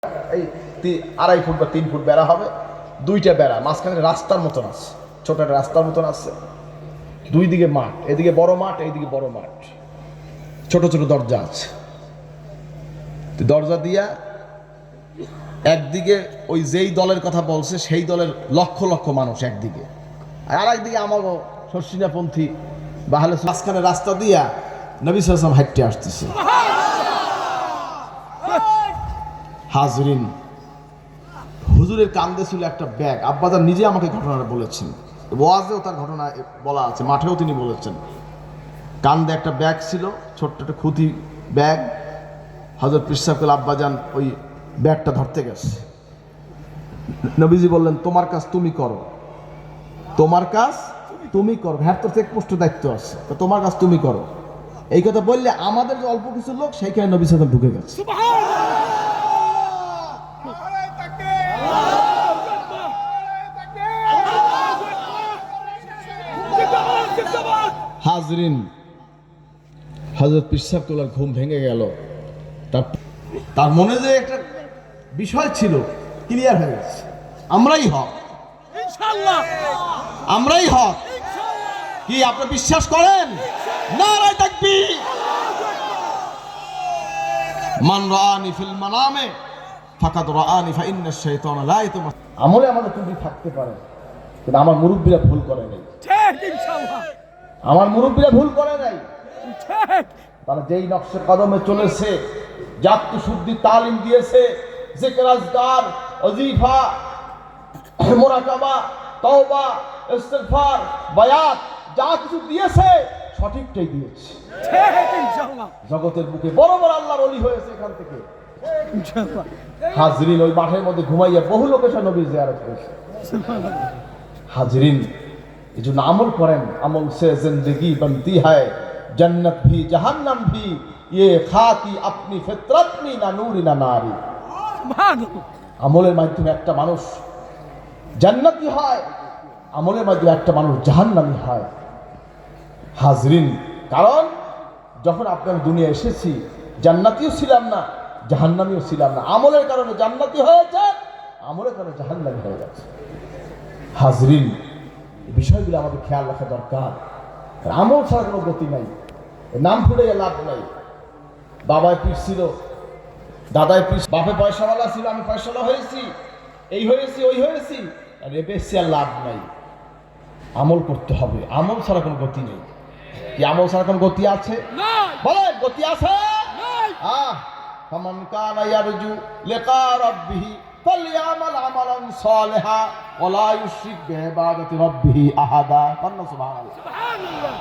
এই 2.5 ফুট বা 3 ফুট বেড়া হবে, দুইটা বেড়া, মাঝখানে রাস্তার মতন আছে, ছোট একটা রাস্তার মতন আছে, দুই দিকে মাঠ, এদিকে বড় মাঠ, এইদিকে বড় মাঠ, ছোট ছোট দরজা আছে। দরজা দিয়া একদিকে ওই যেই দলের কথা বলছে সেই দলের লক্ষ লক্ষ মানুষ একদিকে, আর একদিকে আমারও শর্ষিনাপন্থী বা হলে মাঝখানে রাস্তা দিয়া নবী সাল্লাল্লাহু আলাইহি ওয়াসাল্লাম হাঁটতে আসতেছে। হাজরিন, হুজুরের কান্দে ছিল একটা ব্যাগ। আব্বাজান নিজে আমাকে ঘটনাটা বলেছেন, ওয়াজেও তার ঘটনা বলা আছে, মাঠেও তিনি বলেছেন। কান্দে একটা ব্যাগ ছিল, ছোট্ট একটা খুঁতি ব্যাগ। হযরত পীর সাহেব আব্বাজান ওই ব্যাগটা ধরতে গেছে। নবীজি বললেন, তোমার কাজ তুমি করো, তোমার কাজ তুমি করো, হ্যাঁ তোর চেকপোস্টের দায়িত্ব আছে, তো তোমার কাজ তুমি করো। এই কথা বললে আমাদের যে অল্প কিছু লোক সেইখানে নবী সাল্লাল্লাহু আলাইহি ওয়াসাল্লাম ঢুকে গেছে। হাজরিন, হযরত পীর সাহেব তোলার ঘুম ভেঙে গেল। তার মনে যে একটা বিষয় ছিল ক্লিয়ার হয়ে গেছে, আমরাই হক, ইনশাআল্লাহ আমরাই হক। কি আপনি বিশ্বাস করেন? নারায়ে তাকবীর। মান রাআনি ফিল মানামে ফাকাদ রাআনি ফা ইন্নাশ শাইতানা লা ইয়াতামাস। আমলে আমাদের ত্রুটি থাকতে পারে, কিন্তু আমার মুরব্বিরা ভুল করে নাই। ঠিক, ইনশাআল্লাহ আমার মুরব্বিরা ভুল করে নাই। ঠিক, তারা যেই নকশে কদমে চলেছে, জাতু শুদ্ধি তালিম দিয়েছে, জিকির আজকার, ওয়াজিফা, মুরাকাবা, তওবা, ইস্তিগফার, বায়াত, যা কিছু দিয়েছে সঠিকটাই দিয়েছে। ঠিক, ইনশাআল্লাহ জগতের বুকে বড় বড় আল্লাহর ওলি হয়েছে এখান থেকে, ইনশাআল্লাহ। হাজরিন, ওই মাঠের মধ্যে ঘুমাইয়া বহু লোক এসে নবীর জিয়ারত করেছে। হাজরিন, এই জন্য আমল করেন, আমল সে জিন্দগি बनती है, जन्नत भी जहन्नम भी, ये खाकी अपनी फितरत में ना नूरी ना नारी। আমলের মাধ্যমে একটা মানুষ জান্নাতি হয়, আমলের মাধ্যমে একটা মানুষ জাহান্নামী হয়। হাজরিন, কারণ যখন আপনার দুনিয়া এসেছি জান্নাতিও ছিলাম না, জাহান্নামীও ছিলাম না, আমলের কারণে জান্নাতি হয়েছে, আমলের কারণে জাহান্নামী হয়ে গেছে। হাজরিন, এই বিষয়গুলো আমাদের খেয়াল রাখা দরকার। আমল ছাড়া কোনো গতি নাই, নাম ফুটে লাভ নাই। বাবায় পীর ছিল, দাদায় পীর, বাপে পয়সাওয়ালা ছিল, আমি পয়সাওয়ালা হয়েছি, এই হয়েছি ওই হয়েছি, আর এ বেশি আর লাভ নাই। আমল করতে হবে, আমল ছাড়া কোনো গতি নেই। কি আমল ছাড়া কোনো গতি আছে? বলে গতি আছে। ফামান কানা ইয়ারজু লিকা রাব্বিহি ফালইআমাল আমালান সালিহা ওয়া লা ইউশরিক বিইবাদাতি রাব্বিহি আহাদা। সুবহানাল্লাহ।